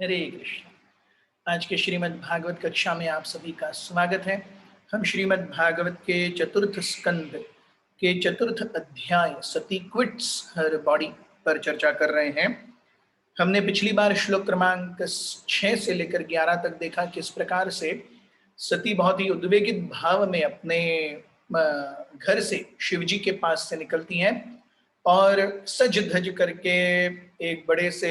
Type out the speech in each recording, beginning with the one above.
हरे कृष्ण। आज के श्रीमद् भागवत कक्षा में आप सभी का स्वागत है। हम श्रीमद् भागवत के चतुर्थ स्कंद के चतुर्थ अध्याय सती क्विट्स हर बॉडी पर चर्चा कर रहे हैं। हमने पिछली बार श्लोक क्रमांक 6 से लेकर 11 तक देखा किस प्रकार से सती बहुत ही उद्वेगित भाव में अपने घर से शिवजी के पास से निकलती हैं और सज धज करके एक बड़े से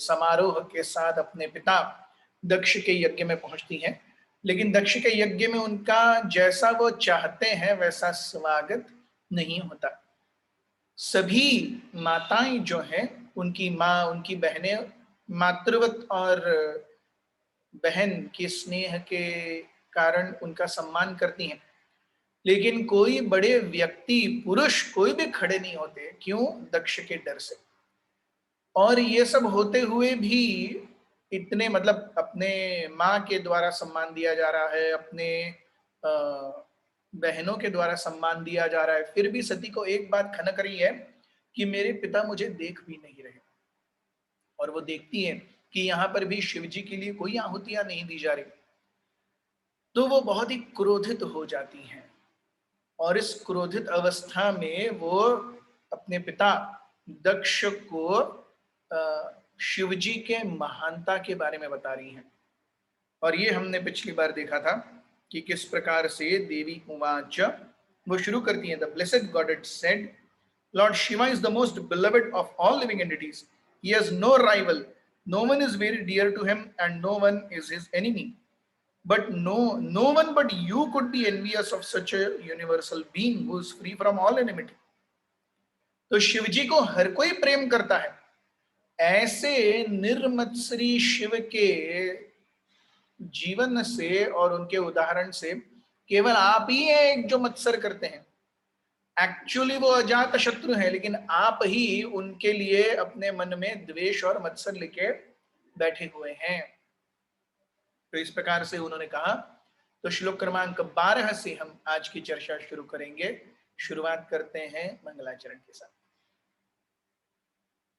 समारोह के साथ अपने पिता दक्ष के यज्ञ में पहुंचती हैं। लेकिन दक्ष के यज्ञ में उनका जैसा वो चाहते हैं वैसा स्वागत नहीं होता। सभी माताएं जो हैं, उनकी माँ, उनकी बहनें मातृवत और बहन के स्नेह के कारण उनका सम्मान करती हैं, लेकिन कोई बड़े व्यक्ति पुरुष कोई भी खड़े नहीं होते। क्यों? दक्ष के डर से। और ये सब होते हुए भी इतने मतलब अपने माँ के द्वारा सम्मान दिया जा रहा है, अपने बहनों के द्वारा सम्मान दिया जा रहा है, फिर भी सती को एक बात खनक रही है कि मेरे पिता मुझे देख भी नहीं रहे। और वो देखती है कि यहाँ पर भी शिवजी के लिए कोई आहुतियां नहीं दी जा रही, तो वो बहुत ही क्रोधित हो जाती हैं। और इस क्रोधित अवस्था में वो अपने पिता दक्ष को शिवजी के महानता के बारे में बता रही हैं। और ये हमने पिछली बार देखा था कि किस प्रकार से देवी उवाच, वो शुरू करती हैं, the blessed goddess said, Lord Shiva is the most beloved of all living entities, he has no rival, no one is very dear to him and no one is his enemy, but no one but you could be envious of such a universal being who is free from all enmity. तो शिवजी को हर कोई प्रेम करता है। ऐसे निर्मत्सरी शिव के जीवन से और उनके उदाहरण से केवल आप ही हैं एक जो मत्सर करते हैं। एक्चुअली वो अजात शत्रु है, लेकिन आप ही उनके लिए अपने मन में द्वेष और मत्सर लेके बैठे हुए हैं। तो इस प्रकार से उन्होंने कहा। तो श्लोक क्रमांक 12 से हम आज की चर्चा शुरू करेंगे। शुरुआत करते हैं मंगलाचरण के साथ।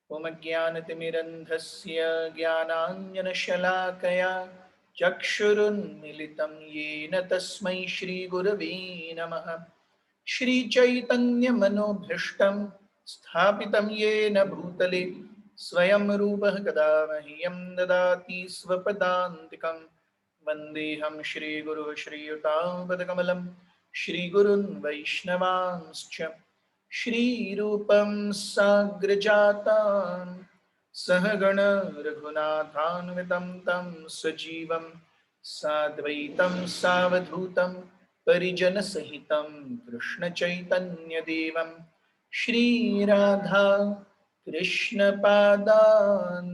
ओम ज्ञानतिमिरन्धस्य ज्ञानाञ्जनशलाकया चक्षुरुन्मीलितं येन तस्मै श्रीगुरवे नमः। श्रीचैतन्यमनोभीष्टं स्थापितं येन भूतले स्वयं रूपः कदा मह्यं ददाति स्वपदान्तिकं। वन्देऽहं श्रीगुरुः श्रीयुतापदकमलं श्रीगुरुन् वैष्णवांश्च श्रीरूपं साग्रजातं सहगण रघुनाथान्वितं तं सजीवं साद्वैतं सावधूतं परिजनसहितं कृष्णचैतन्यदेवं श्रीराधा कृष्णपादान्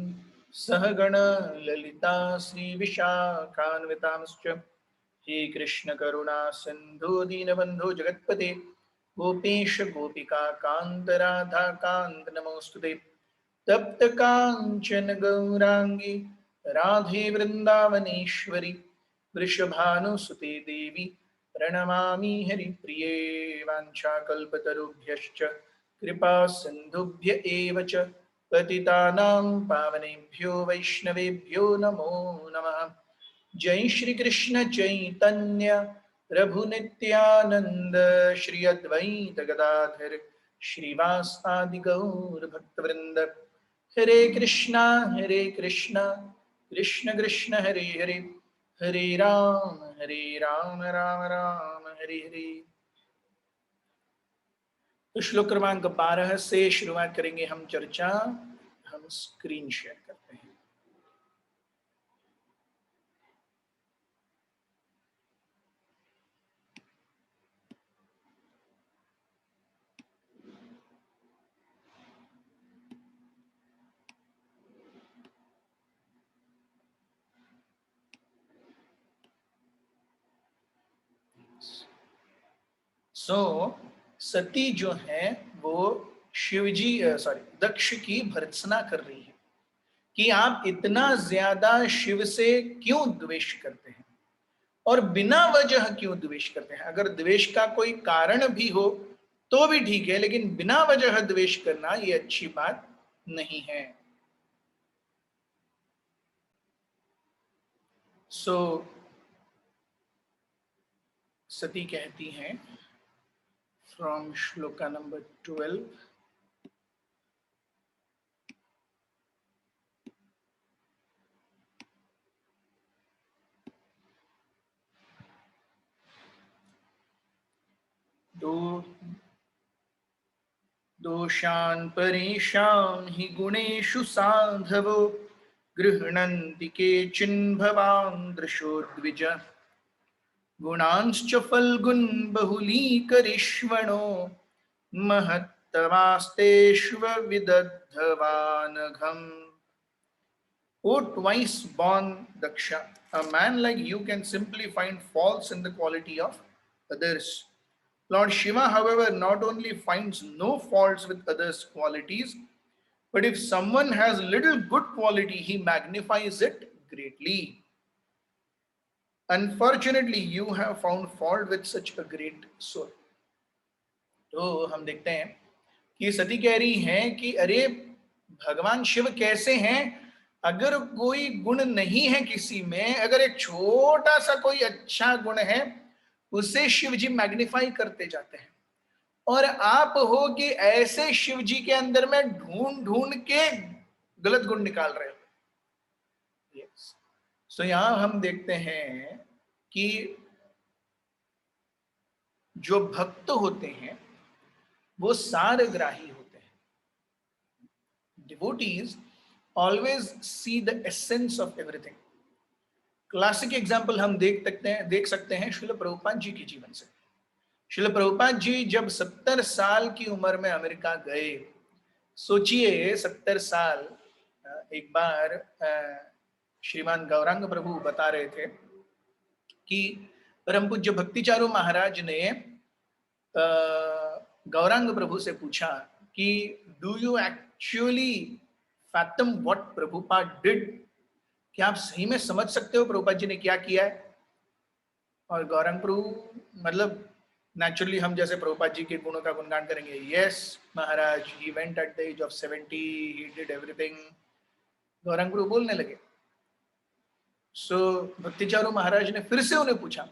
सहगण ललिता श्रीविशाखान्वितांश्च। हे कृष्ण करुणा सिन्धु दीनबन्धो जगत्पते गोपेश गोपिका कान्त राधा कान्त नमोस्तुते। तप्त कांचन गौरांगी राधे वृंदावनेश्वरी वृषभानुसुते देवी प्रणमामि हरिप्रिये। वाञ्छाकल्पतरुभ्यश्च कृपा सिन्धुभ्य एव च पतितानां पावनेभ्यो वैष्णवेभ्यो नमो नमः। जय श्री कृष्ण चैतन्य प्रभु नित्यानंद श्री अद्वैत गदाधर श्रीवासादि गौर भक्तवृंद। हरे कृष्णा कृष्ण कृष्ण हरे हरे, हरे राम राम राम हरे हरे। तो श्लोक क्रमांक 12 से शुरुआत करेंगे हम चर्चा। हम स्क्रीन शेयर करते हैं। सती जो है वो शिवजी दक्ष की भर्त्सना कर रही है कि आप इतना ज्यादा शिव से क्यों द्वेष करते हैं और बिना वजह क्यों द्वेष करते हैं। अगर द्वेष का कोई कारण भी हो तो भी ठीक है, लेकिन बिना वजह द्वेष करना ये अच्छी बात नहीं है। सो सती कहती हैं फ्रॉम श्लोका नंबर 12, दोषान् परेषां हि गुणेषु साधवो गृह्णन्ति केचिन् भवान् दृशोद्विज गुणांश्च फल्गुन् बहुलीकरिष्वणो महत्तमास्तेष्वविदद्धवानघम्. O twice born Daksha, a man like you can simply find faults in the quality of others. Lord Shiva, however, not only finds no faults with others' qualities, but if someone has little good quality, he magnifies it greatly. Unfortunately, you have found fault with such a great soul. तो हम देखते हैं कि सती कह रही हैं कि अरे भगवान शिव कैसे हैं, अगर कोई गुण नहीं है किसी में, अगर एक छोटा सा कोई अच्छा गुण है उसे शिव जी मैग्निफाई करते जाते हैं, और आप हो कि ऐसे शिव जी के अंदर में ढूंढ ढूंढ के गलत गुण निकाल रहे हो. यस. सो यहां हम देखते हैं कि जो भक्त होते हैं वो सारग्राही होते हैं. Devotees always see the essence of everything. Classic example हम देख सकते हैं श्रील प्रभुपाद जी के जीवन से. श्रील प्रभुपाद जी जब 70 साल की उम्र में अमेरिका गए, सोचिए 70 साल. एक बार श्रीमान गौरांग प्रभु बता रहे थे कि परम पूज्य भक्तिचारू महाराज ने गौरांग प्रभु से पूछा कि do you actually fathom what Prabhupada did, क्या आप सही में समझ सकते हो प्रभुपाद जी ने क्या किया है. और गौरांग प्रभु मतलब नेचुरली हम जैसे प्रभुपाद जी के गुणों का गुणगान करेंगे. Yes Maharaj, he went at the age of 70, he did everything. Gaurang Prabhu बोलने लगे. सो भक्तिचारू महाराज ने फिर से उन्हें पूछा,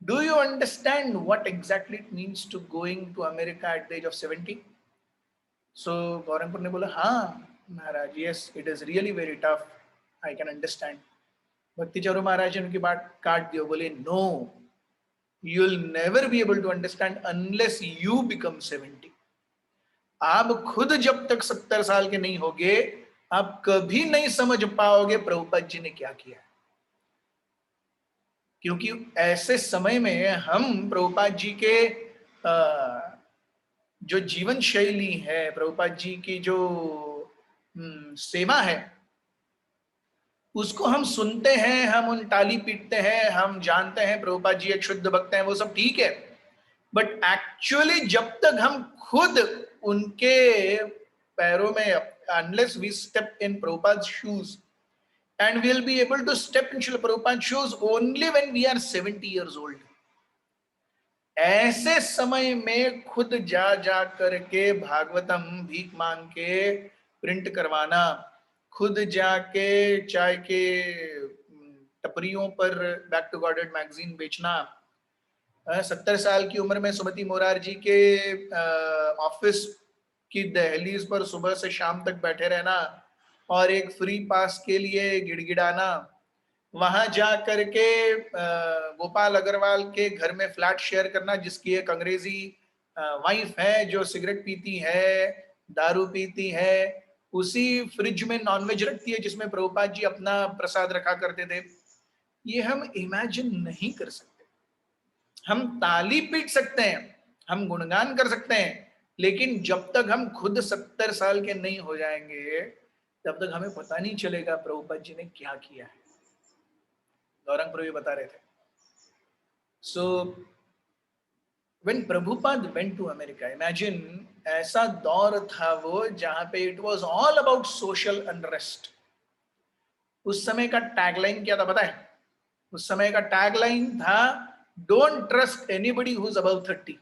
do you understand what exactly it means to going to America at the age of 70? So Gaurang Prabhu ने बोला, हाँ Maharaj, yes it is really very tough, I can understand. Bhakticharu Maharaj ने उनकी बात काट दी. बोले, no, you will never be able to understand unless you become 70. आप खुद जब तक 70 साल के नहीं होगे, आप कभी नहीं समझ पाओगे प्रभुपाद जी ने क्या किया. क्योंकि ऐसे समय में हम प्रभुपाद जी के जो जीवन शैली है, प्रभुपाद जी की जो सेवा है, उसको हम सुनते हैं, हम उन ताली पीटते हैं, हम जानते हैं प्रभुपाद जी एक शुद्ध भक्त हैं, वो सब ठीक है. बट एक्चुअली जब तक हम खुद उनके पैरों में, unless we step in Prabhupada shoes, and we will be able to step in Prabhupada shoes only when we are 70 years old. ऐसे समय में खुद जा जा करके भागवतम भीख मांग के प्रिंट करवाना, खुद जाके चाय के टपरियों पर बैक टू गॉडेड मैगजीन बेचना, 70 साल की उम्र में सुमति मोरारजी के ऑफिस की दहलीज पर सुबह से शाम तक बैठे रहना और एक फ्री पास के लिए गिड़गिड़ाना, वहां जा करके गोपाल अग्रवाल के घर में फ्लैट शेयर करना, जिसकी एक अंग्रेजी वाइफ है जो सिगरेट पीती है, दारू पीती है, उसी फ्रिज में नॉनवेज रखती है जिसमें प्रभुपाद जी अपना प्रसाद रखा करते थे. ये हम इमेजिन नहीं कर सकते. हम ताली पीट सकते हैं, हम गुणगान कर सकते हैं, लेकिन जब तक हम खुद 70 साल के नहीं हो जाएंगे तब तक हमें पता नहीं चलेगा प्रभुपाद जी ने क्या किया है. गौरंग प्रभु बता रहे थे. सो when Prabhupada went to America, imagine ऐसा दौर था वो जहां पे it was all about social unrest. उस समय का टैगलाइन क्या था पता है? उस समय का टैगलाइन था, don't trust anybody who is above 30.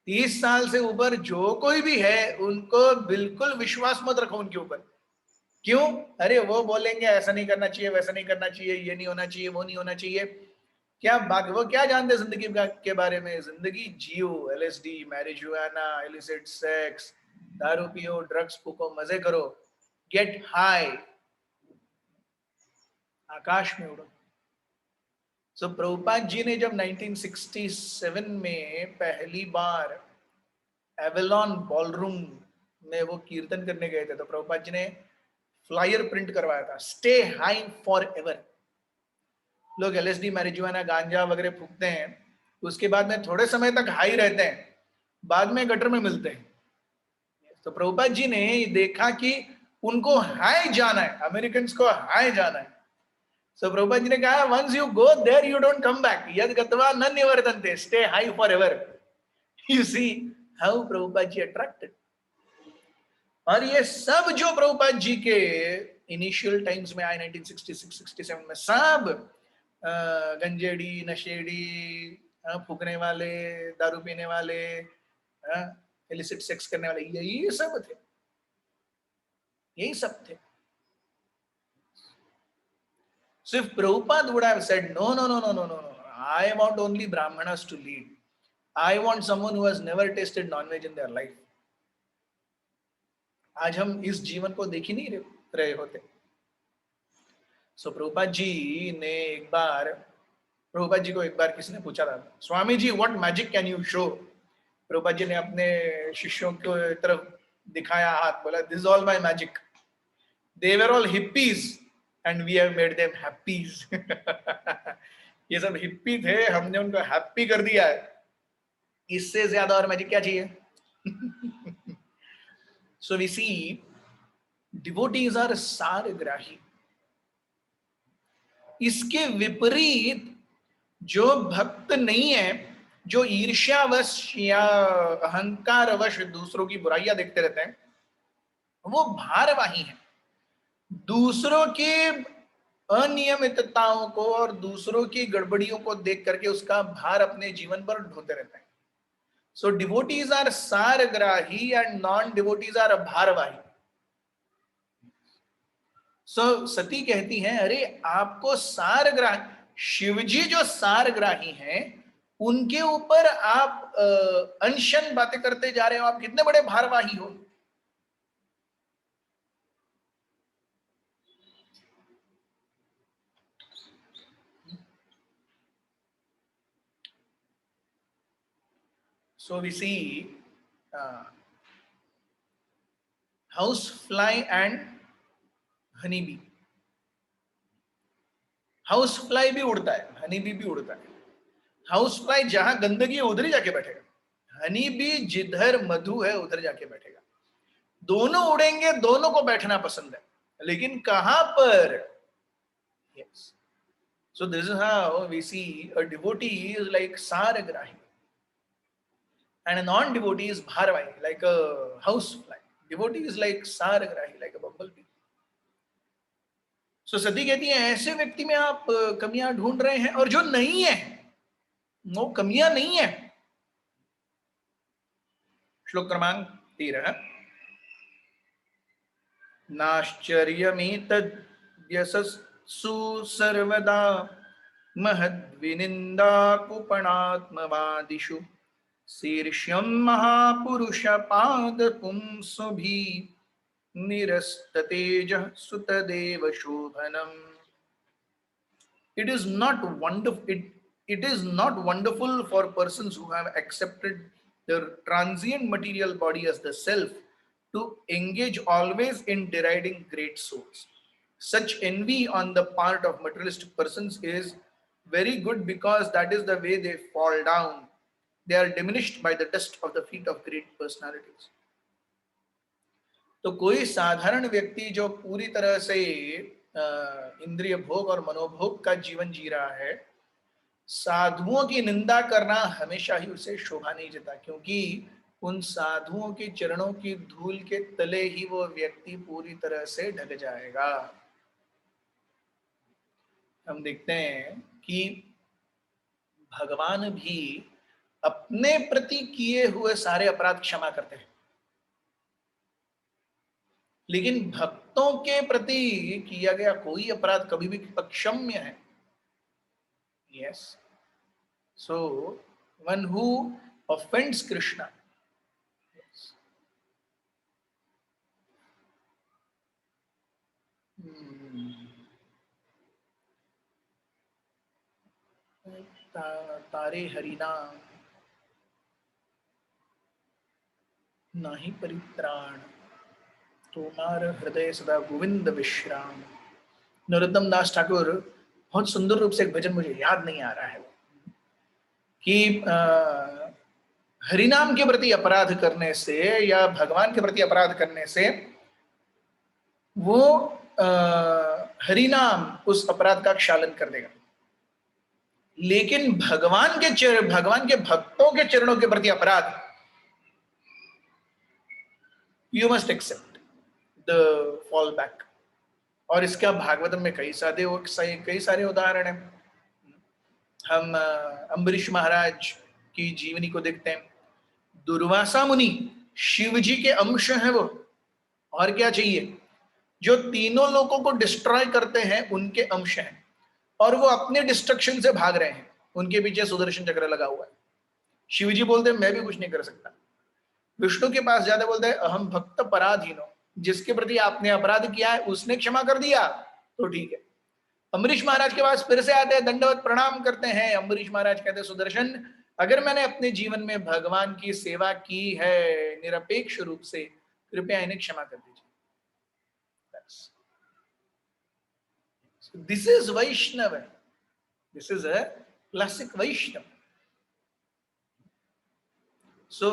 30 साल से ऊपर जो कोई भी है उनको बिल्कुल विश्वास मत रखो उनके ऊपर. क्यों? अरे वो बोलेंगे ऐसा नहीं करना चाहिए, वैसा नहीं करना चाहिए, ये नहीं होना चाहिए, वो नहीं होना चाहिए। क्या बाकी वो क्या जानते जिंदगी के बारे में? जिंदगी जियो, एलएसडी, मैरिजुआना, इलिसिट सेक्स, दारू पियो, ड्रग्स फूको, मजे करो, गेट हाई, आकाश में उड़ो। सो प्रभुपाद जी ने जब 1967 में पहली बार एवेलॉन बॉलरूम में वो कीर्तन करने गए थे, तो प्रभुपाद जी ने फ्लायर प्रिंट करवाया था, स्टे हाई फॉर एवर। लोग एलएसडी, मैरिजुआना, गांजा वगैरह फूकते हैं, उसके बाद में थोड़े समय तक हाई रहते हैं, बाद में गटर में मिलते हैं। तो प्रभुपाद जी ने देखा कि उनको हाई जाना है, अमेरिकन को हाई जाना है। सो प्रभुपाद जी ने कहा, once you go there you don't come back, यद गत्वा न निवर्तन्ते, stay high forever. You see how Prabhupada ji attracted. और ये सब जो प्रभुपाद जी के इनिशियल टाइम्स में आए 1966-67 में, सब गंजेड़ी, नशेड़ी, फूकने वाले, दारू पीने वाले, इलिसिट सेक्स करने वाले, यही सब थे, यही सब थे। सिर्फ Prabhupada would have said, no, no, no, no, no, no, no. I want only Brahmanas to lead. I want someone who has never tasted non-veg in their life. आज हम इस जीवन को देख ही नहीं रहे होते। सो प्रभुपाद जी ने एक बार, प्रभुपाद जी को एक बार किसी ने पूछा था, Swami ji what magic can you show? Prabhupada ji ने अपने शिष्यों की तरफ दिखाया हाथ, बोला, this is all my magic, they were all hippies and we have made them happies. ये सब हिप्पी थे, हमने उनको हैप्पी कर दिया है, इससे ज्यादा और मैजिक क्या चाहिए? So we see devotees are सारग्राही। इसके विपरीत जो भक्त नहीं है, जो ईर्ष्यावश या अहंकारवश दूसरों की बुराइयां देखते रहते हैं, वो भारवाही है। दूसरों की अनियमितताओं को और दूसरों की गड़बड़ियों को देख करके उसका भार अपने जीवन पर ढोते रहते हैं। सो डिवोटीज आर सारग्राही एंड नॉन डिवोटीज आर भारवाही। सो सती कहती हैं, अरे आपको सारग्राही, शिवजी जो सारग्राही हैं, उनके ऊपर आप अनशन बातें करते जा रहे हो, आप कितने बड़े भारवाही हो। So we see house fly and honey bee. House fly भी उड़ता है, हनी बी भी उड़ता है। हाउस फ्लाई जहां गंदगी है उधर ही जाके बैठेगा, हनी बी जिधर मधु है उधर जाके बैठेगा। दोनों उड़ेंगे, दोनों को बैठना पसंद है, लेकिन कहां पर? Yes, so this is how we see a devotee is like सारग्राही and a non-devotee is bharavahi, like a house fly. Devotee is like सारग्राही, like a bumblebee. So सती कहती है, ऐसे व्यक्ति में आप कमियां ढूंढ रहे हैं, और जो नहीं है, वो कमियां नहीं है। श्लोक क्रमांक 13, नाश्चर्यमेतद्यशस्सु सर्वदा महद्विनिन्दा कुपणात्मवादिषु शीर्ष्यं महापुरुषपादपुंसुभिः निरस्ततेजः सुतदेव शोभनम्। It is not wonderful. It is not wonderful for persons who have accepted their transient material body as the self to engage always in deriding great souls. Such envy on the part of materialistic persons is very good, because that is the way they fall down. They are diminished by the dust of the feet of great personalities. तो कोई साधारण व्यक्ति जो पूरी तरह से इंद्रिय भोग और मनोभोग का जीवन जी रहा है, साधुओं की निंदा करना हमेशा ही उसे शोभा नहीं देता, क्योंकि उन साधुओं के चरणों की धूल के तले ही वो व्यक्ति पूरी तरह से ढक जाएगा। हम देखते हैं कि भगवान भी अपने प्रति किए हुए सारे अपराध क्षमा करते हैं, लेकिन भक्तों के प्रति किया गया कोई अपराध कभी भी अक्षम्य है। Yes, so one who offends Krishna, तारे हरिना नाही परित्राण, तुम्हार हृदय सदा गोविंद विश्राम। नरोत्तम दास ठाकुर बहुत सुंदर रूप से एक भजन, मुझे याद नहीं आ रहा है, कि हरिनाम के प्रति अपराध करने से या भगवान के प्रति अपराध करने से वो हरिनाम उस अपराध का क्षालन कर देगा, लेकिन भगवान के भक्तों के चरणों के प्रति अपराध, you must accept the fall back. और इसका भागवतम में कई सारे उदाहरण हैं। हम अम्बरीश महाराज की जीवनी को देखते हैं। दुर्वासा मुनि शिव जी के अंश हैं वो, और क्या चाहिए, जो तीनों लोगों को डिस्ट्रॉय करते हैं उनके अंश हैं, और वो अपने डिस्ट्रक्शन से भाग रहे हैं, उनके पीछे सुदर्शन चक्र लगा हुआ है। शिव जी बोलते हैं मैं भी कुछ नहीं कर सकता। विष्णु के पास जाते बोलते हैं अहम भक्त पराधीनो, जिसके प्रति आपने अपराध किया है उसने क्षमा कर दिया तो ठीक है। अम्बरीश महाराज के पास फिर से आते हैं, दंडवत प्रणाम करते हैं। अम्बरीश महाराज कहते हैं सुदर्शन, अगर मैंने अपने जीवन में भगवान की सेवा की है निरपेक्ष रूप से, कृपया इन्हें क्षमा कर दीजिए। This is Vaishnav, this is a classic Vaishnav. So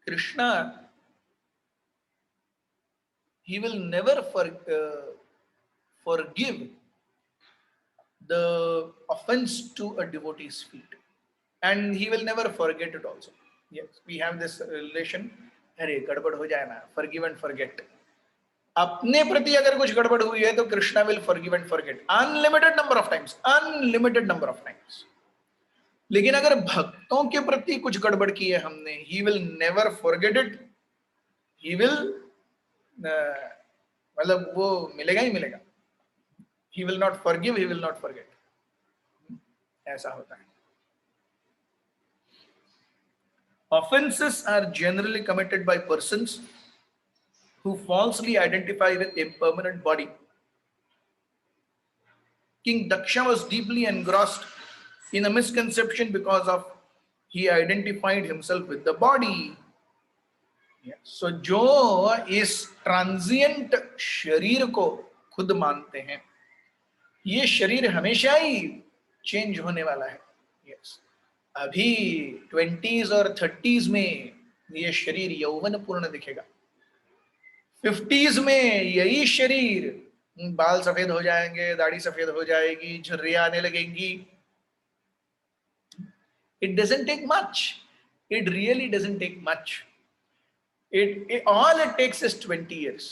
Krishna, he will never forgive the offense to a devotee's feet, and he will never forget it also. Yes, we have this relation, अरे गड़बड़ हो जाए ना, forgive and forget। अपने प्रति अगर कुछ गड़बड़ हुई है तो Krishna will forgive and forget unlimited number of times, unlimited number of times। लेकिन अगर भक्तों के प्रति कुछ गड़बड़ की है हमने, he will never forget it, he will मतलब वो मिलेगा ही मिलेगा। He will not forgive, he will not forget, ऐसा होता है। Offenses are generally committed by persons who falsely identify with impermanent body. King Daksha was deeply engrossed in a misconception because of he identified himself with the body. So जो इस transient शरीर को खुद मानते हैं, ये शरीर हमेशा ही चेंज होने वाला है। यस, अभी 20s और 30s में ये शरीर यौवन पूर्ण दिखेगा, 50s में यही शरीर बाल सफेद हो जाएंगे, दाढ़ी सफेद हो जाएगी, झुर्रियां आने लगेंगी। It doesn't take much, it really doesn't take much, all it takes is 20 years।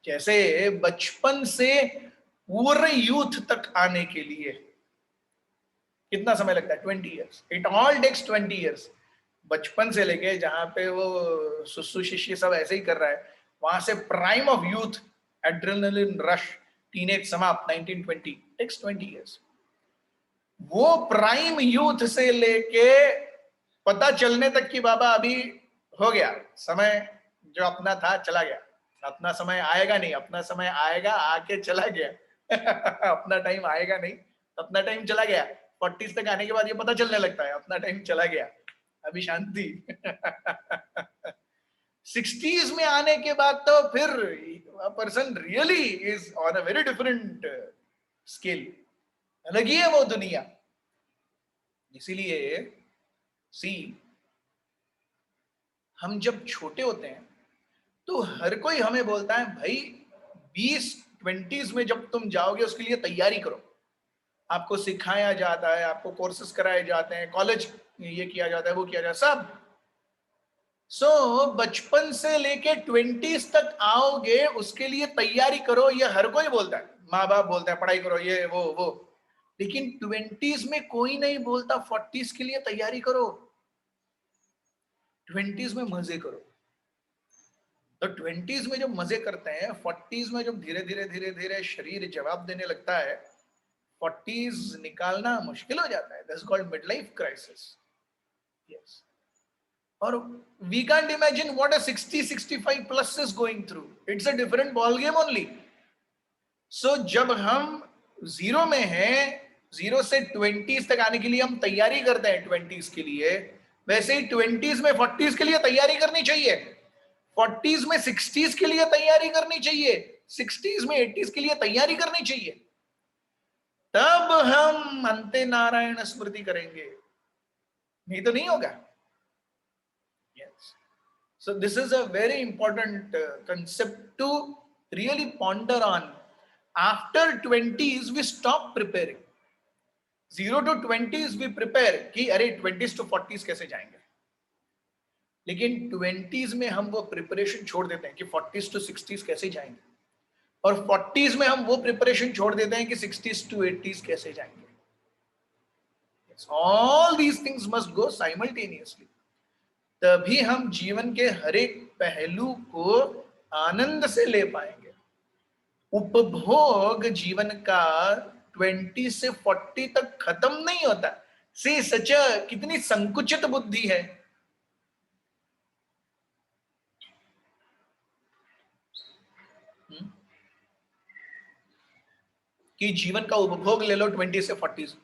जैसे बचपन से पूरे यूथ तक आने के लिए कितना समय लगता है, 20 years। It all takes 20 years। बचपन से लेके जहां पे वो सुसु शिष्य सब ऐसे ही कर रहा है, वहां से prime of youth, adrenaline rush, teenage समाप्त 1920, टेक्स 20 years। वो प्राइम यूथ से लेके पता चलने तक कि बाबा अभी हो गया समय, जो अपना था चला गया, अपना समय आएगा नहीं, अपना समय आएगा आके चला गया अपना टाइम आएगा नहीं, अपना टाइम चला गया। 40s तक आने के बाद ये पता चलने लगता है अपना टाइम चला गया, अभी शांति 60s में आने के बाद तो फिर person really is on a very different scale, अलग ही है वो दुनिया। इसीलिए सी, हम जब छोटे होते हैं तो हर कोई हमें बोलता है भाई 20s में जब तुम जाओगे उसके लिए तैयारी करो, आपको सिखाया जाता है, आपको कोर्सेज कराए जाते हैं, कॉलेज ये किया जाता है, वो किया जाता है, सब। सो बचपन से लेके 20s तक आओगे उसके लिए तैयारी करो, ये हर कोई बोलता है, माँ बाप बोलता है पढ़ाई करो, ये वो। लेकिन 20s में कोई नहीं बोलता 40s के लिए तैयारी करो, 20s में मजे करो। तो 20s में जब मजे करते हैं, 40s में जब धीरे धीरे धीरे धीरे शरीर जवाब देने लगता है, 40s निकालना मुश्किल हो जाता है. That's called mid life crisis. Yes. और we can't imagine what a 60-65 plus is going through. It's a different ball game only. So जब हम जीरो में हैं, जीरो से 20s तक आने के लिए हम तैयारी करते हैं 20s के लिए, वैसे ही 20s में 40s के लिए तैयारी करनी चाहिए, 40s में 60s के लिए तैयारी करनी चाहिए, 60s में 80s के लिए तैयारी करनी चाहिए. तब हम अंते नारायण स्मृति करेंगे, नहीं तो नहीं होगा. Yes. So this is a very important concept to really ponder on. After 20s we stop preparing. 0 to 20s we prepare कि अरे 20s to 40s कैसे जाएंगे, लेकिन 20s में हम वो प्रिपरेशन छोड़ देते हैं कि 40s to 60s कैसे जाएंगे, और 40s में हम वो प्रिपरेशन छोड़ देते हैं कि 60s to 80s कैसे जाएंगे. Yes. All these things must go simultaneously. तभी हम जीवन के हर एक पहलू को आनंद से ले पाएंगे. उपभोग जीवन का 20 से 40 तक खत्म नहीं होता. सी सच कितनी संकुचित बुद्धि है. कि जीवन का उपभोग ले लो 20 से 40,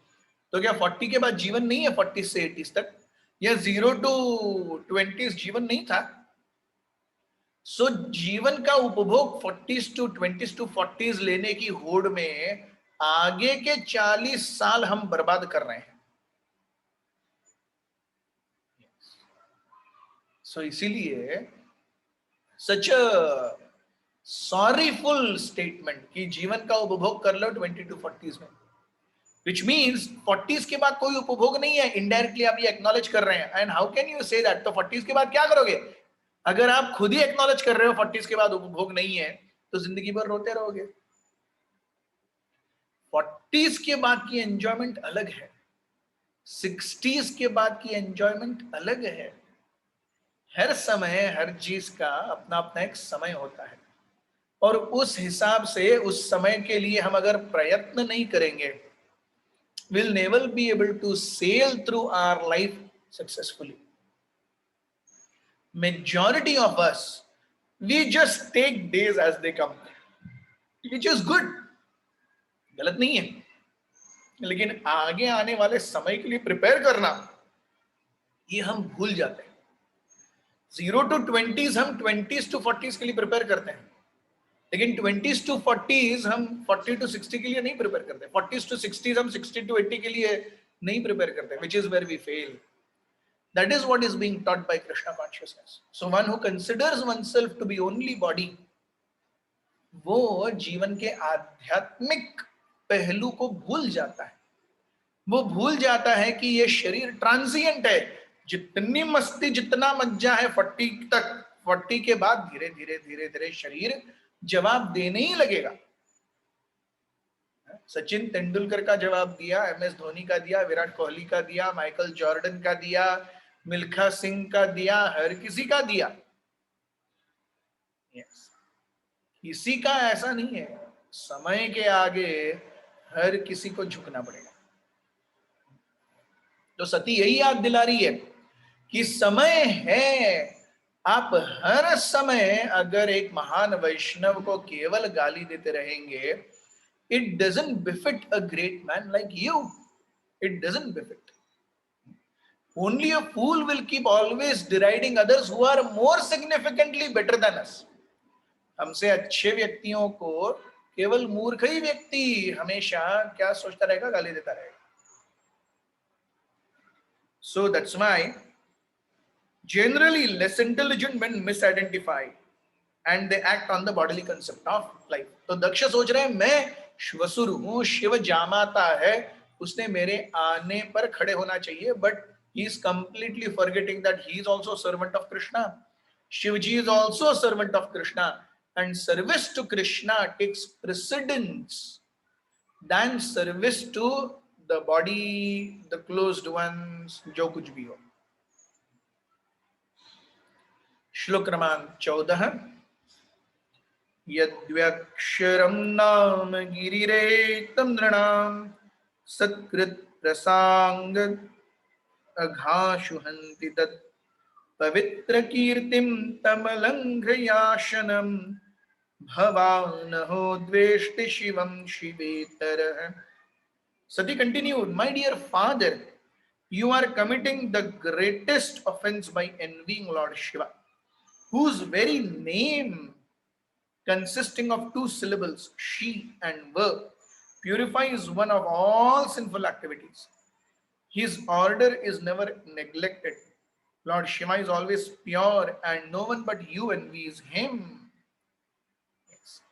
तो क्या 40 के बाद जीवन नहीं है 40 से 80 तक, या 0 to 20 जीवन नहीं था. सो जीवन का उपभोग 40 to 20 to 40 लेने की होड़ में आगे के 40 साल हम बर्बाद कर रहे हैं. सो इसीलिए सच सॉरीफुल स्टेटमेंट कि जीवन का उपभोग कर लो 20 to 40 में, which means 40s के बाद कोई उपभोग नहीं है. इनडायरेक्टली आप ये एक्नॉलेज कर रहे हैं. And how can you say that? तो 40s के बाद क्या करोगे? अगर आप खुद ही एक्नॉलेज कर रहे हो 40s के बाद उपभोग नहीं है, तो जिंदगी भर रोते रहोगे. 40s के बाद की एंजॉयमेंट अलग है, 60s के बाद की एंजॉयमेंट अलग है. हर समय हर चीज का अपना अपना एक समय होता है, और उस हिसाब से उस समय के लिए हम अगर प्रयत्न नहीं करेंगे, we'll never be able to sail through our life successfully. Majority of us, we just take days as they come, which is good, गलत नहीं है, लेकिन आगे आने वाले समय के लिए प्रिपेयर करना ये हम भूल जाते हैं. 0 to 20s हम 20s to 40s के लिए प्रिपेयर करते हैं, लेकिन 20s to 40s हम 40 to 60 के लिए नहीं प्रिपेयर करते. 40s to 60s हम 60 to 80 के लिए नहीं प्रिपेयर करते, which is where we fail. That is what is being taught by Krishna consciousness. So one who considers oneself to be only body, वो जीवन के आध्यात्मिक पहलू को भूल जाता है. वो भूल जाता है कि ये शरीर ट्रांजिएंट है. जितनी मस्ती जितना मज्जा है 40 तक, 40 के बाद धीरे धीरे धीरे धीरे शरीर जवाब देने ही लगेगा. सचिन तेंदुलकर का जवाब दिया, MS धोनी का दिया, विराट कोहली का दिया, माइकल जॉर्डन का दिया, मिल्खा सिंह का दिया, हर किसी का दिया. किसी का ऐसा नहीं है. समय के आगे हर किसी को झुकना पड़ेगा. तो सती यही याद दिला रही है कि समय है. आप हर समय अगर एक महान वैष्णव को केवल गाली देते रहेंगे, it doesn't befit a great man like you. It doesn't befit. Only a fool will keep always deriding others who are more significantly better than us. हमसे अच्छे व्यक्तियों को केवल मूर्ख ही व्यक्ति हमेशा क्या सोचता रहेगा? गाली देता रहेगा. So that's why generally less intelligent men misidentify and they act on the bodily concept of life. तो दक्ष सोच रहे हैं मैं श्वसुर हूं, शिव जामाता है, उसने मेरे आने पर खड़े होना चाहिए, but he is completely forgetting that he is also a servant of Krishna. Shivji is also a servant of Krishna, and service to Krishna takes precedence than service to the body, the closed ones, जो कुछ भी हो. श्लोक क्रमांक 14. यद्व्यक्षरं नाम गिरिरेतं नृणां सत्कृत प्रसांग अघाशुहन्ति तत् पवित्र कीर्तिं तमलंघयाशनम् भवानहो द्वेष्टि शिवं शिवेतरः. Sati continued, my dear father, you are committing the greatest offense by envying Lord Shiva, whose very name, consisting of two syllables, she and va, purifies one of all sinful activities. His order is never neglected. Lord Shiva is always pure and no one but you envies him.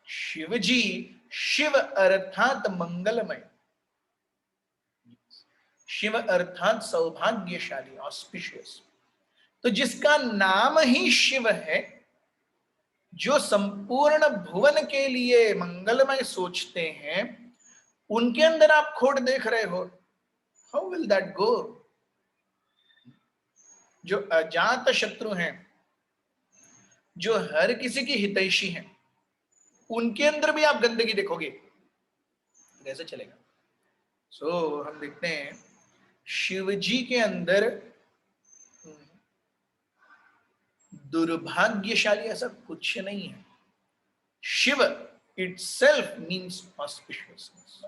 Shivji Shiv अर्थात मंगलमय, शिव अर्थात सौभाग्यशाली, auspicious. तो जिसका नाम ही शिव है, जो संपूर्ण भुवन के लिए मंगलमय सोचते हैं, उनके अंदर आप खोट देख रहे हो. How will that go? जो अजात शत्रु हैं, जो हर किसी की हितैषी हैं, उनके अंदर भी आप गंदगी देखोगे, कैसे चलेगा? सो हम देखते हैं शिव जी के अंदर दुर्भाग्यशाली ऐसा कुछ नहीं है. Shiva itself means auspiciousness.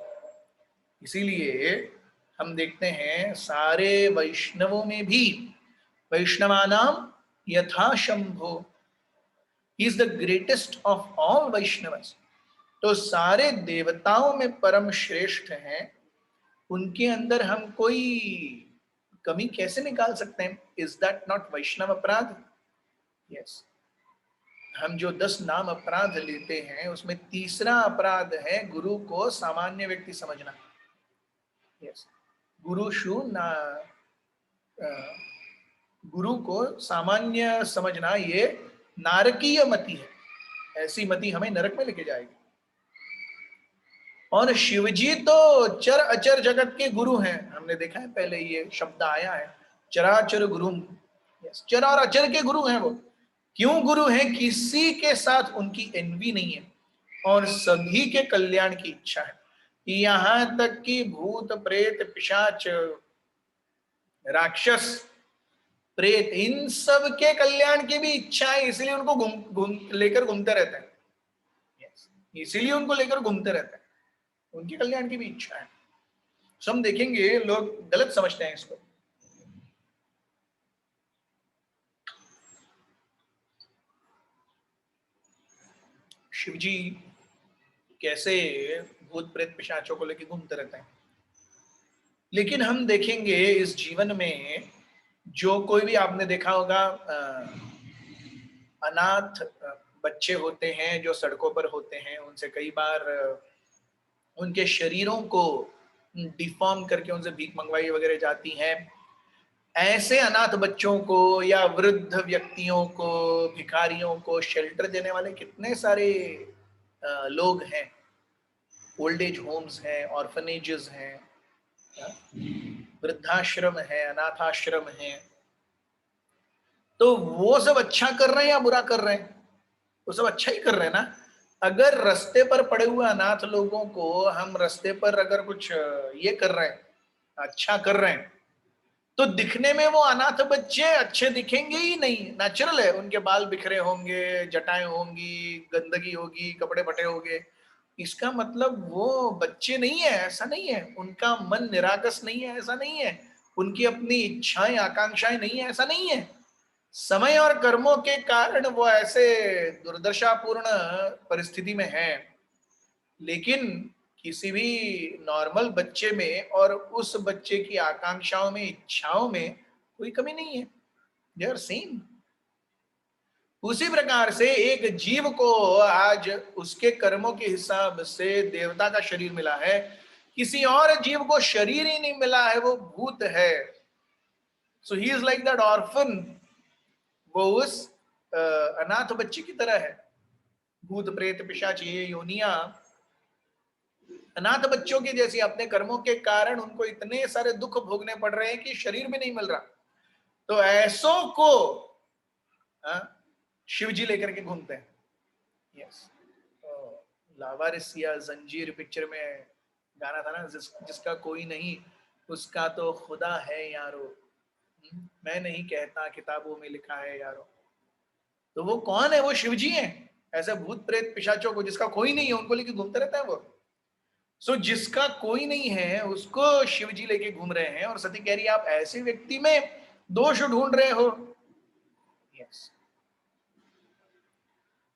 इसीलिए हम देखते हैं सारे वैष्णवों में भी वैष्णवानाम यथा Shambho, he is the greatest of all Vaishnavas. तो सारे देवताओं में परम श्रेष्ठ हैं, उनके अंदर हम कोई कमी कैसे निकाल सकते हैं? इज दैट नॉट वैष्णव अपराध? यस. हम जो 10 नाम अपराध लेते हैं, उसमें तीसरा अपराध है गुरु को सामान्य व्यक्ति समझना. यस. गुरु शु ना, गुरु को सामान्य समझना ये नारकीय मति है. ऐसी मति हमें नरक में लेके जाएगी. और शिवजी तो चर अचर जगत के गुरु हैं. हमने देखा है पहले ये शब्द आया है, चराचर गुरु. यस, चर और अचर के गुरु हैं वो. क्यों गुरु हैं? किसी के साथ उनकी एनवी नहीं है और सभी के कल्याण की इच्छा है. यहां तक कि भूत प्रेत पिशाच राक्षस प्रेत, इन सब के कल्याण की भी इच्छा है, इसलिए उनको लेकर घूमते रहते हैं. इसीलिए उनको लेकर घूमते रहते हैं, उनके कल्याण की भी इच्छा है. सो हम देखेंगे लोग गलत समझते हैं इसको. शिवजी कैसे भूत प्रेत पिशाचों को लेकर घूमते रहते हैं. लेकिन हम देखेंगे इस जीवन में जो कोई भी, आपने देखा होगा अनाथ बच्चे होते हैं जो सड़कों पर होते हैं, उनसे कई बार उनके शरीरों को डिफॉर्म करके उनसे भीख मंगवाई वगैरह जाती है. ऐसे अनाथ बच्चों को या वृद्ध व्यक्तियों को, भिखारियों को शेल्टर देने वाले कितने सारे लोग हैं. ओल्ड एज होम्स हैं, ऑर्फनेजेस हैं, वृद्धाश्रम है, अनाथाश्रम है. तो वो सब अच्छा कर रहे हैं या बुरा कर रहे हैं? वो सब अच्छा ही कर रहे हैं ना. अगर रास्ते पर पड़े हुए अनाथ लोगों को हम रास्ते पर अगर कुछ ये कर रहे हैं, अच्छा कर रहे हैं, तो दिखने में वो अनाथ बच्चे अच्छे दिखेंगे ही नहीं. नेचुरल है, उनके बाल बिखरे होंगे, जटाएं होंगी, गंदगी होगी, कपड़े फटे होंगे. इसका मतलब वो बच्चे नहीं है, ऐसा नहीं है. उनका मन निराकस नहीं है, ऐसा नहीं है. उनकी अपनी इच्छाएं आकांक्षाएं नहीं है, ऐसा नहीं है. समय और कर्मों के कारण वो ऐसे दुर्दशापूर्ण परिस्थिति में है. लेकिन किसी भी नॉर्मल बच्चे में और उस बच्चे की आकांक्षाओं में, इच्छाओं में कोई कमी नहीं है. They are same. उसी प्रकार से एक जीव को आज उसके कर्मों के हिसाब से देवता का शरीर मिला है, किसी और जीव को शरीर ही नहीं मिला है, वो भूत है. So he is like that orphan. वो उस अनाथ बच्चे की तरह है. भूत प्रेत पिशाच ये योनियां अनाथ बच्चों की जैसी, अपने कर्मों के कारण उनको इतने सारे दुख भोगने पड़ रहे हैं कि शरीर भी नहीं मिल रहा. तो ऐसों को शिव जी लेकर के घूमते हैं. यस. लावारिस या जंजीर पिक्चर में गाना था ना, जिसका कोई नहीं उसका तो खुदा है यारो। मैं नहीं कहता किताबों में लिखा है यारो। तो वो कौन है? वो शिवजी हैं। ऐसे भूत प्रेत पिशाचों को जिसका कोई नहीं है उनको लेके घूमते रहता है वो। सो जिसका कोई नहीं है उसको शिवजी लेके घूम रहे हैं, और सती कह रही है आप ऐसे व्यक्ति में दोष ढूंढ रहे हो। Yes,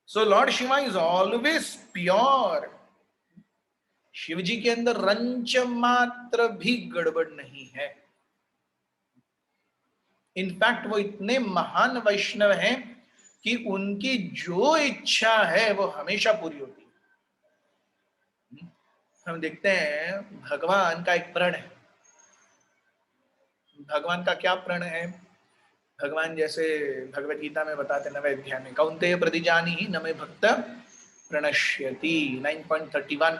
so Lord Shiva is always pure. Shivji के अंदर रंच मात्र भी गड़बड़ नहीं है। इनफैक्ट वो इतने महान वैष्णव हैं कि उनकी जो इच्छा है वो हमेशा पूरी होती है। हम देखते हैं भगवान का एक प्रण है। भगवान का क्या प्रण है? भगवान जैसे भगवत गीता में बताते 9वें अध्याय में, कौन्तेय प्रतिजानी ही न मे भक्त प्रणश्यति 9.31।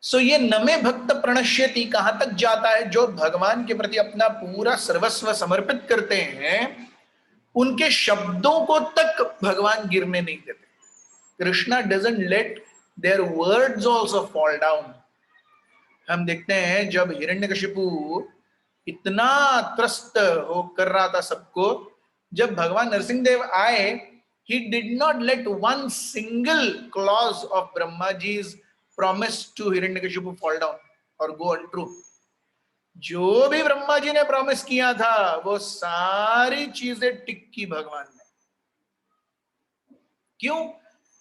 सो ये नमे भक्त प्रणश्यति कहां तक जाता है? जो भगवान के प्रति अपना पूरा सर्वस्व समर्पित करते हैं उनके शब्दों को तक भगवान गिरने नहीं देते। Krishna doesn't let their words also fall down. हम देखते हैं जब हिरण्यकशिपु इतना त्रस्त हो कर रहा था सबको, जब भगवान नरसिंह देव आए, he did not let one single clause of Brahmaji's promise to Hiranyakashipu fall down or go untrue। जो भी ब्रह्मा जी ने प्रॉमिस किया था वो सारी चीजें टिक की भगवान ने। क्यों?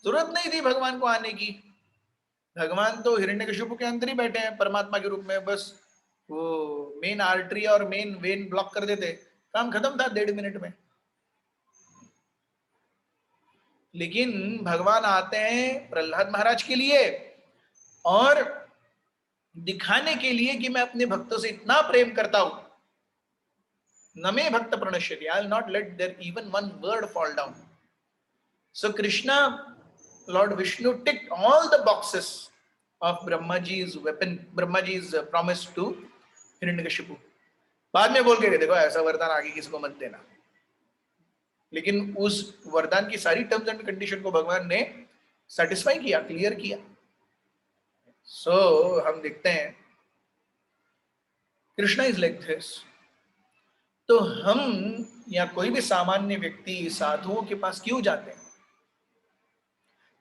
जरूरत नहीं थी भगवान को आने की। भगवान तो हिरण्यकशिपु के अंदर ही बैठे हैं परमात्मा के रूप में, बस वो मेन आर्टरी और मेन वेन ब्लॉक कर देते, काम खत्म था 1.5 मिनट में। लेकिन भगवान आते हैं प्रहलाद महाराज के लिए और दिखाने के लिए कि मैं अपने भक्तों से इतना प्रेम करता हूं। नमे भक्त प्रणश्यति, I will not let there even one word fall down. So Krishna, lord Vishnu ticked all the boxes of Brahmaji's weapon, Brahmaji's promise to Hiranyakashipu। बाद में बोल के देखो ऐसा वरदान आगे किसी को मत देना, लेकिन उस वरदान की सारी टर्म्स एंड कंडीशन को भगवान ने सेटिस्फाई किया, क्लियर किया। सो हम देखते हैं कृष्णा इज लाइक दिस। तो हम या कोई भी सामान्य व्यक्ति साधुओं के पास क्यों जाते हैं?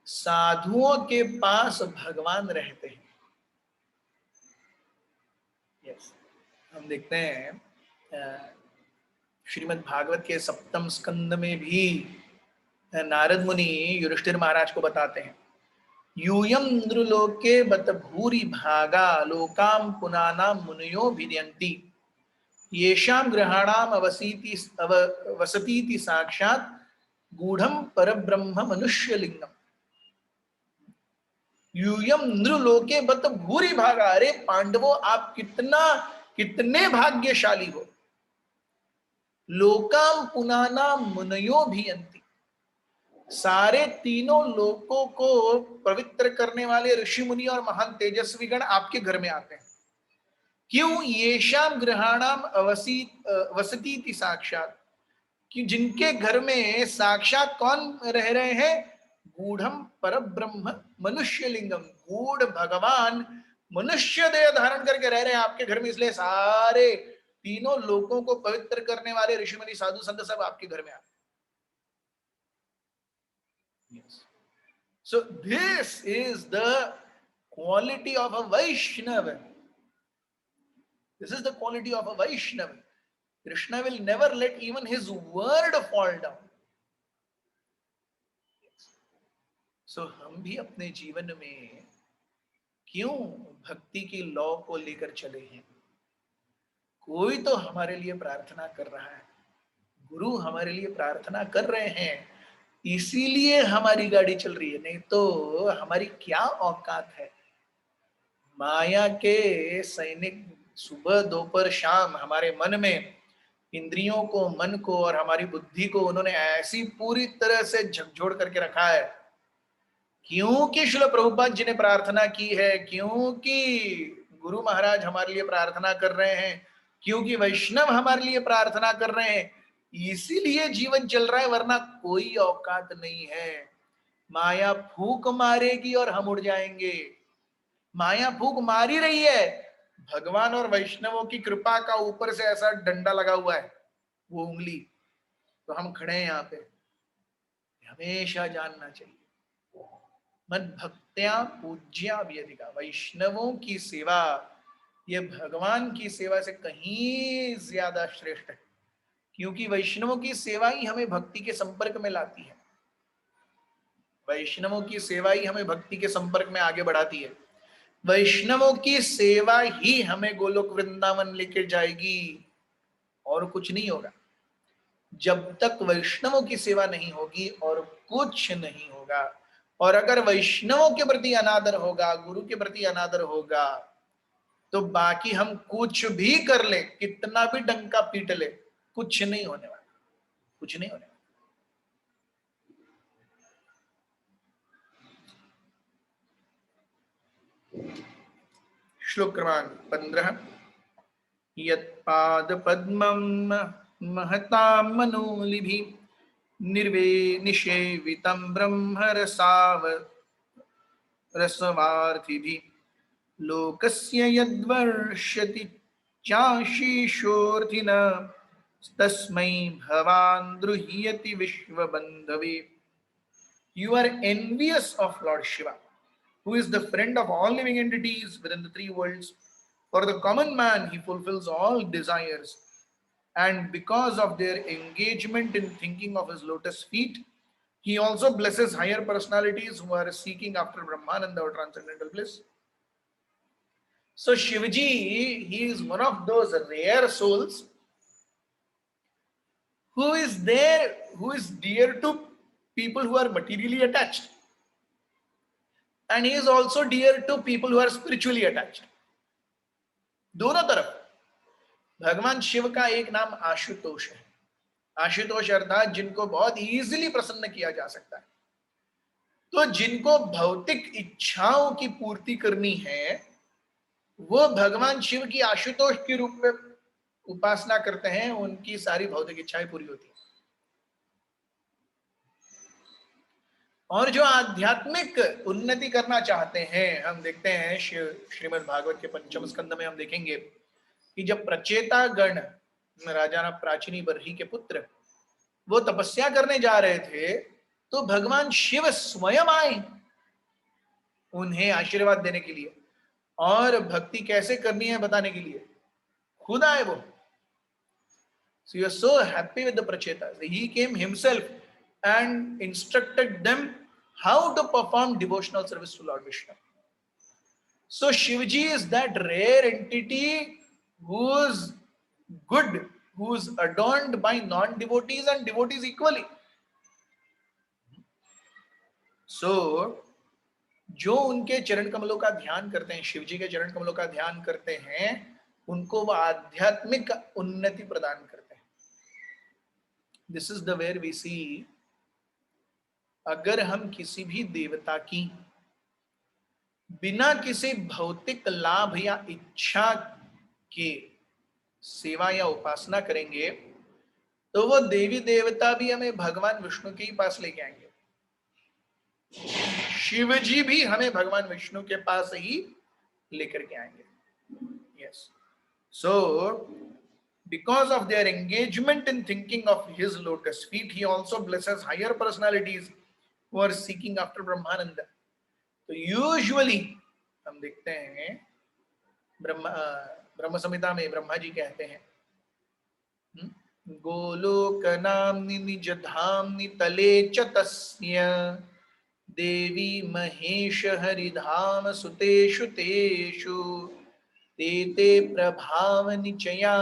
साधुओं के पास भगवान रहते हैं। यस, हम देखते हैं श्रीमद् भागवत के 7वें स्कंद में भी नारद मुनि युधिष्ठिर महाराज को बताते हैं, यूयम नृलोके बत भूरि भागा लोकाम पुनानाम मुनयो भिद्यन्ति येषां ग्रहाणाम वसतीति साक्षात गूढ़म परब्रह्म मनुष्य लिंगम। यूयम नृलोके बत भूरि भागा। अरे पांडवों, आप कितने भाग्यशाली हो। लोकाम पुनानाम मुनयो भियन्ति, सारे तीनों लोकों को पवित्र करने वाले ऋषि मुनि और महान तेजस्वी गण आपके घर में आते हैं। क्यों? येषाम ग्रहाणाम वसतीति साक्षात, कि जिनके घर में साक्षात कौन रह रहे हैं? गूढ़म परब्रह्म मनुष्य लिंगम, गूढ़ भगवान मनुष्य देह धारण करके रह रहे हैं आपके घर में, इसलिए सारे तीनों लोकों को पवित्र करने वाले ऋषि मुनि साधु संत सब आपके घर में आते हैं। yes. So this is the quality of a Vaishnava. This is the quality of a Vaishnava. Krishna will never let even his word fall down. So हम भी अपने जीवन में क्यों भक्ति की लौ को लेकर चले हैं? कोई तो हमारे लिए प्रार्थना कर रहा है, गुरु हमारे लिए प्रार्थना कर रहे हैं, इसीलिए हमारी गाड़ी चल रही है, नहीं तो हमारी क्या औकात है। माया के सैनिक सुबह दोपहर शाम हमारे मन में इंद्रियों को, मन को और हमारी बुद्धि को उन्होंने ऐसी पूरी तरह से झकझोर करके रखा है। क्योंकि श्रील प्रभुपाद जी ने प्रार्थना की है, क्योंकि गुरु महाराज हमारे लिए प्रार्थना कर रहे हैं, क्योंकि वैष्णव हमारे लिए प्रार्थना कर रहे हैं, इसीलिए जीवन चल रहा है, वरना कोई औकात नहीं है। माया फूक मारेगी और हम उड़ जाएंगे। माया फूक मार ही रही है, भगवान और वैष्णवों की कृपा का ऊपर से ऐसा डंडा लगा हुआ है, वो उंगली, तो हम खड़े हैं यहाँ पे। हमेशा जानना चाहिए, मद भक्त्या पूज्या व्यधिका, वैष्णवों की सेवा ये भगवान की सेवा से कहीं ज्यादा श्रेष्ठ है, क्योंकि वैष्णवों की सेवा ही हमें भक्ति के संपर्क में लाती है। वैष्णवों की सेवा ही हमें भक्ति के संपर्क में आगे बढ़ाती है। वैष्णवों की सेवा ही हमें गोलोक वृंदावन लेके जाएगी, और कुछ नहीं होगा। जब तक वैष्णवों की सेवा नहीं होगी और कुछ नहीं होगा। और अगर वैष्णवों के प्रति अनादर होगा, गुरु के प्रति अनादर होगा, तो बाकी हम कुछ भी कर ले, कितना भी डंका पीट ले, कुछ नहीं होने वाला, कुछ नहीं होने वाला। श्लोक क्रमांक 15। यत्पाद पद्मं महतां मनोलिभिः निर्वे निषेवितं ब्रह्म रसवार्थिभिः लोकस्य यद्वर्षति चाशीषोऽर्थिनः तस्मै भवान् द्रुह्यति विश्वबन्धवे। You are envious of Lord Shiva, who is the friend of all living entities within the three worlds. For the common man, he fulfills all desires, and because of their engagement in thinking of his lotus feet, he also blesses higher personalities who are seeking after Brahmananda or transcendental bliss. So Shivaji, he is one of those rare souls who is there, who is dear to people who are materially attached, and he is also dear to people who are spiritually attached. दोनों तरफ। भगवान शिव का एक नाम आशुतोष है। आशुतोष अर्थात जिनको बहुत इजीली प्रसन्न किया जा सकता है। तो जिनको भौतिक इच्छाओं की पूर्ति करनी है, वो भगवान शिव की आशुतोष के रूप में उपासना करते हैं, उनकी सारी भौतिक इच्छाएं पूरी होती हैं। और जो आध्यात्मिक उन्नति करना चाहते हैं, हम देखते हैं श्रीमद् भागवत के पंचम स्कंद में हम देखेंगे कि जब प्रचेता गण राजा प्राचीनी बर्ही के पुत्र वो तपस्या करने जा रहे थे, तो भगवान शिव स्वयं आए उन्हें आशीर्वाद देने के लिए और भक्ति कैसे करनी है बताने के लिए खुद आए वो। So you are so happy with the Prachetas. He came himself and instructed them how to perform devotional service to Lord Vishnu. So Shivji is that rare entity who's good, who's adorned by non-devotees and devotees equally. So जो उनके चरण कमलों का ध्यान करते हैं, शिवजी के चरण कमलों का ध्यान करते हैं, उनको वो आध्यात्मिक उन्नति प्रदान करते हैं। This is the where we see, अगर हम किसी भी देवता की बिना किसी भौतिक लाभ या इच्छा के सेवा या उपासना करेंगे, तो वो देवी देवता भी हमें भगवान विष्णु के ही पास लेके आएंगे। शिव जी भी हमें भगवान विष्णु के पास ही लेकर के आएंगे। Yes, so because of their engagement in thinking of his lotus feet, he also blesses higher personalities who are seeking after Brahmananda. तो यूजुअली हम देखते हैं ब्रह्म संहिता में ब्रह्मा जी कहते हैं, गोलोक नाम्नि निज धाम्नि तले च तस्य देवी महेश हरिधाम सुतेषु तेषु ते ते प्रभाव निचया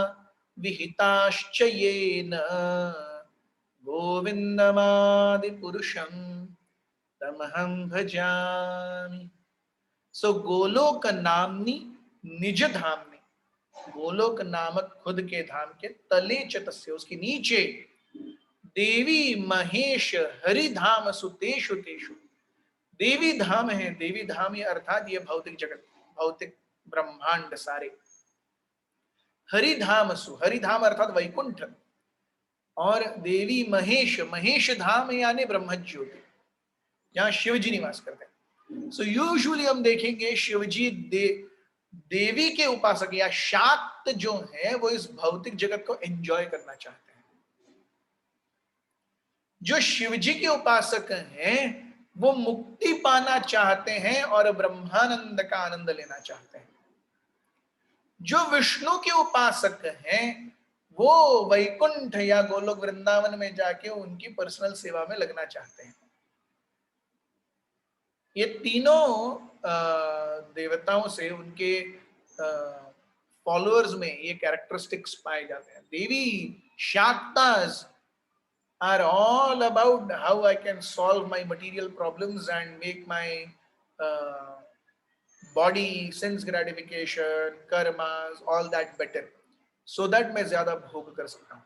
विहिताश्च येन गोविंदमादि पुरुषं तमहं भजामि। सो गोलोक नामनी निज धामनी, गोलोक नामक खुद के धाम के तले चतस्य, उसके नीचे देवी महेश हरिधाम सुतेषु तेषु, देवी धाम है। देवी धाम ये अर्थात ये भौतिक जगत, भौतिक ब्रह्मांड सारे। हरिधाम सु, हरिधाम अर्थात वैकुंठ, और देवी महेश, महेश धाम यानी ब्रह्म ज्योति। जहां शिव जी निवास करते हैं। सो यूजुअली हम देखेंगे शिव जी देवी के उपासक या शाक्त जो है वो इस भौतिक जगत को एंजॉय करना चाहते हैं। जो शिव जी के उपासक हैं वो मुक्ति पाना चाहते हैं और ब्रह्मानंद का आनंद लेना चाहते हैं। जो विष्णु के उपासक हैं वो वैकुंठ या गोलोक वृंदावन में जाके उनकी पर्सनल सेवा में लगना चाहते हैं। ये तीनों देवताओं से उनके फॉलोअर्स में ये कैरेक्टरिस्टिक्स पाए जाते हैं। देवी शाक्तास are all about how I can solve my material problems and make my uh, body sense gratification, karmas, all that better, so that मैं ज्यादा भोग कर सकता हूँ।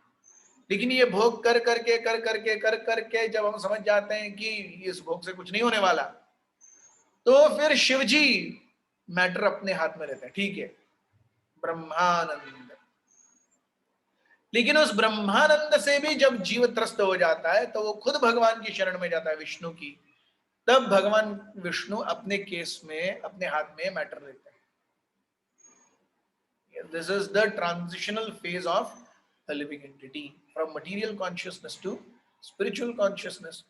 लेकिन ये भोग कर करके जब हम समझ जाते हैं कि इस भोग से कुछ नहीं होने वाला, तो फिर शिव जी मैटर अपने हाथ में लेते हैं। ठीक है, ब्रह्मानंद। लेकिन उस ब्रह्मानंद से भी जब जीव त्रस्त हो जाता है तो वो खुद भगवान की शरण में जाता है, विष्णु की। तब भगवान विष्णु अपने केस में अपने हाथ में मैटर लेते हैं। This is the transitional phase of a living entity from material consciousness to spiritual consciousness.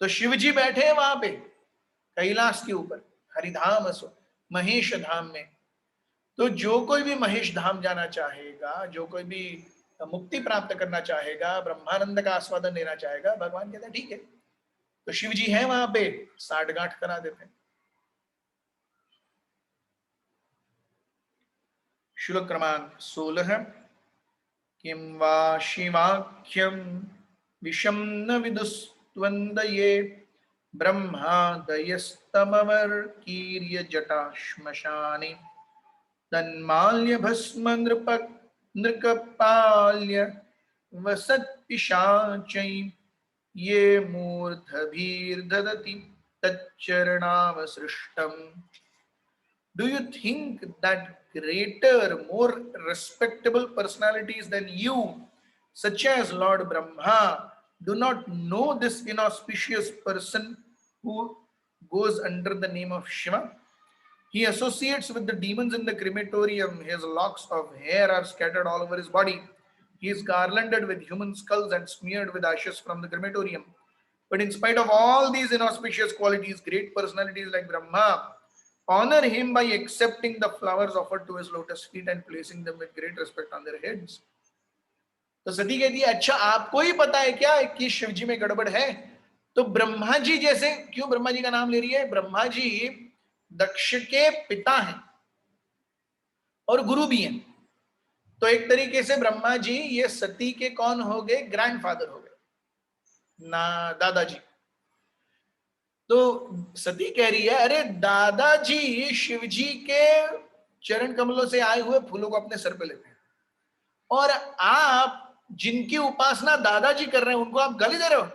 तो शिव जी बैठे हैं वहां पे कैलाश के ऊपर, हरिधाम असो महेश धाम में। तो जो कोई भी महेश धाम जाना चाहेगा, जो कोई भी मुक्ति प्राप्त करना चाहेगा, ब्रह्मानंद का आस्वादन लेना चाहेगा, भगवान कहते हैं ठीक है। तो शिव जी हैं वहां पे, साठगांठ करा देते हैं। श्लोक क्रमांक 16। किं वा शिवाख्यं विषं न विदुस्त्वन्दये ब्रह्मादयस्तमवर्कीर्य जटा श्मशाने तन्माल्य भस्म नृकपाल्य वसत्पिशाचै ये मूर्धभिर्दधति तच्चरणावसृष्टम्। Do you think that greater, more respectable personalities than you, such as Lord Brahma, do not know this inauspicious person who goes under the name of Shiva? He associates with the demons in the crematorium. His locks of hair are scattered all over his body. He is garlanded with human skulls and smeared with ashes from the crematorium. But in spite of all these inauspicious qualities, great personalities like Brahma honor him by accepting the flowers offered to his lotus feet and placing them with great respect on their heads. तो सती कहती है अच्छा आपको ही पता है क्या कि शिव जी में गड़बड़ है? तो ब्रह्मा जी जैसे, क्यों ब्रह्मा जी का नाम ले रही है? ब्रह्मा जी दक्ष के पिता हैं और गुरु भी हैं। तो एक तरीके से ब्रह्मा जी ये सती के कौन हो गए? ग्रैंडफादर हो गए, ना दादाजी। तो सती कह रही है अरे दादाजी शिव जी के चरण कमलों से आए हुए फूलों को अपने सर पे लेते हैं, और आप जिनकी उपासना दादाजी कर रहे हैं उनको आप गाली दे रहे हो।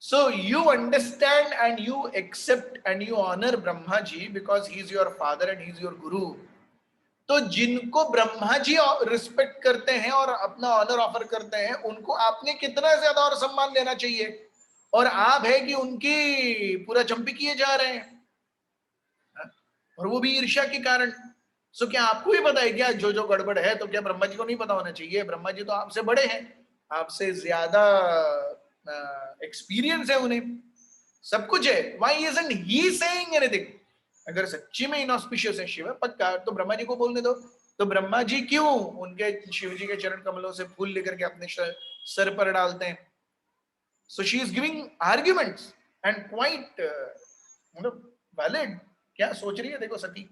So you understand and you accept and you honor Brahma ji because he is your father and he is your guru. तो जिनको ब्रह्मा जी रिस्पेक्ट करते हैं और अपना ऑनर ऑफर करते हैं उनको आपने कितना ज्यादा और सम्मान देना चाहिए, और आप है कि उनकी पूरा चंपी किए जा रहे हैं, और वो भी ईर्ष्या के कारण। सो क्या आपको ही पता है क्या जो जो गड़बड़ है? तो क्या ब्रह्मा जी को नहीं पता होना चाहिए? ब्रह्मा जी तो आपसे बड़े हैं, आपसे ज्यादा एक्सपीरियंस है, उन्हें सब कुछ है। Why isn't he saying anything? अगर सच्ची में इनऑस्पिशियस है शिव पक्का, तो ब्रह्मा जी को बोलने दो। तो ब्रह्मा जी क्यों उनके शिव जी के चरण कमलों से फूल लेकर के अपने सर पर डालते हैं? So she is giving arguments and quite valid. क्या सोच रही है देखो सती,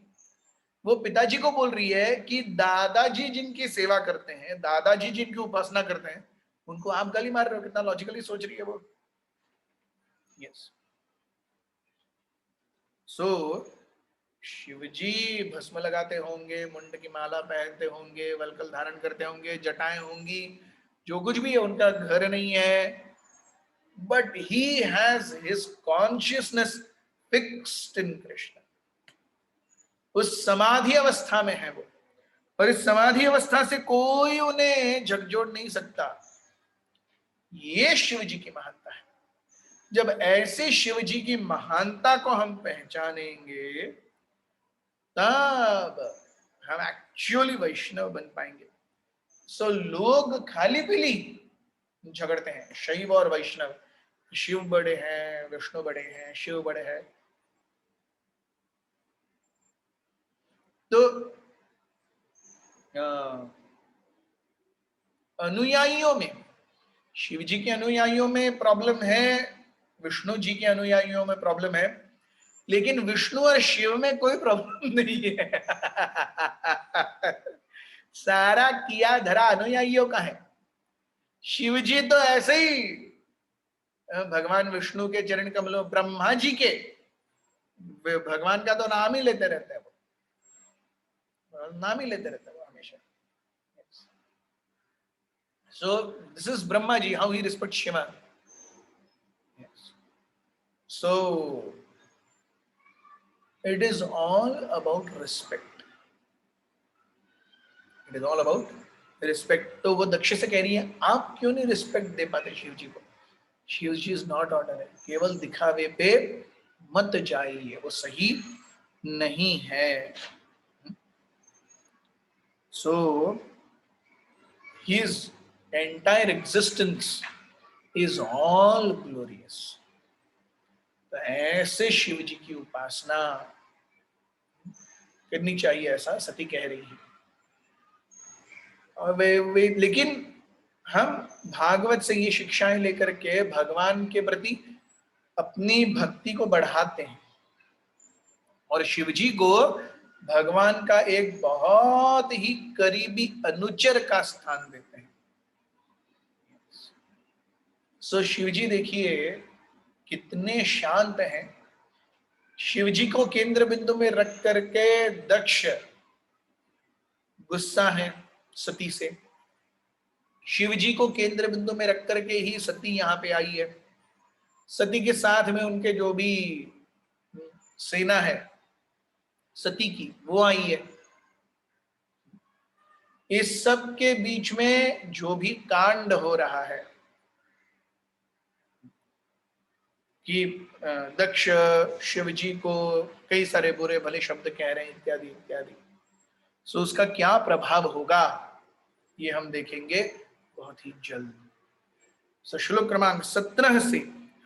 वो पिताजी को बोल रही है कि दादाजी जिनकी सेवा करते हैं, दादाजी जिनकी उपासना करते हैं, उनको आप गाली मार रहे हो। कितना लॉजिकली सोच रही है वो। यस। सो शिवजी भस्म लगाते होंगे, मुंड की माला पहनते होंगे, वलकल धारण करते होंगे, जटाएं होंगी, जो कुछ भी है, उनका घर नहीं है, but he has his consciousness fixed in Krishna. उस समाधि अवस्था में है वो, और इस समाधि अवस्था से कोई उन्हें झकझोड़ नहीं सकता। ये शिव जी की महानता है। जब ऐसे शिव जी की महानता को हम पहचानेंगे तब हम एक्चुअली वैष्णव बन पाएंगे। सो लोग खाली पीली झगड़ते हैं, शैव और वैष्णव, शिव बड़े हैं, विष्णु बड़े हैं, शिव बड़े हैं। तो अनुयायियों में, शिव जी के अनुयायियों में प्रॉब्लम है, विष्णु जी के अनुयायियों में प्रॉब्लम है, लेकिन विष्णु और शिव में कोई प्रॉब्लम नहीं है। सारा किया धरा अनुयायियों का है। शिव जी तो ऐसे ही भगवान विष्णु के चरण कमलों, ब्रह्मा जी के, भगवान का तो नाम ही लेते रहते हैं, वो नाम ही लेते रहते हैं वो हमेशा। So this is Brahma ji, how he respects Shiva. Yes. So it is all about respect. It is all about respect. तो वो दक्ष से कह रही है, आप क्यों नहीं रिस्पेक्ट दे पाते शिव जी को? शिव जी इज नॉट ऑर्डिनरी, केवल दिखावे पे मत जाइए, वो सही नहीं है। So his entire existence is all glorious. तो ऐसे शिव जी की उपासना करनी चाहिए, ऐसा सती कह रही है। और वे लेकिन हम भागवत से ये शिक्षाएं लेकर के भगवान के प्रति अपनी भक्ति को बढ़ाते हैं और शिव जी को भगवान का एक बहुत ही करीबी अनुचर का स्थान देते हैं। सो शिव जी देखिए कितने शांत हैं। शिव जी को केंद्र बिंदु में रख करके दक्ष गुस्सा है सती से, शिव जी को केंद्र बिंदु में रख करके ही सती यहाँ पे आई है। सती के साथ में उनके जो भी सेना है सती की, वो आई है। इस सब के बीच में जो भी कांड हो रहा है कि दक्ष शिव जी को कई सारे बुरे भले शब्द कह रहे हैं इत्यादि इत्यादि, सो उसका क्या प्रभाव होगा ये हम देखेंगे बहुत ही जल्द। सो श्लोक क्रमांक 17 से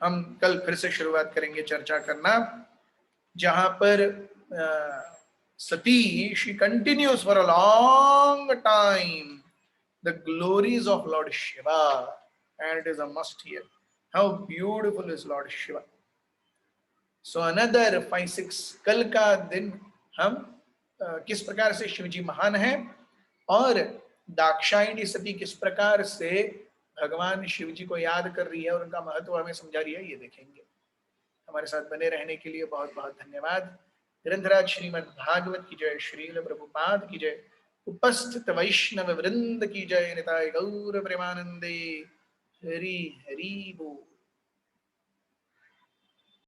हम कल फिर से शुरुआत करेंगे चर्चा करना, जहां पर सती she continues for a long time the glories of Lord Shiva, and it is a must hear how beautiful is Lord Shiva. So another 5-6 कल का दिन हम किस प्रकार से शिव जी महान हैं और दाक्षायणी सती किस प्रकार से भगवान शिव जी को याद कर रही है और उनका महत्व हमें समझा रही है, ये देखेंगे। हमारे साथ बने रहने के लिए बहुत बहुत धन्यवाद। ग्रंथराज श्रीमद् भागवत की जय, श्रील प्रभुपाद की जय, उपस्थित वैष्णव वृंद की जय, निताय गौर प्रेमानंदे, हरि हरि बोल।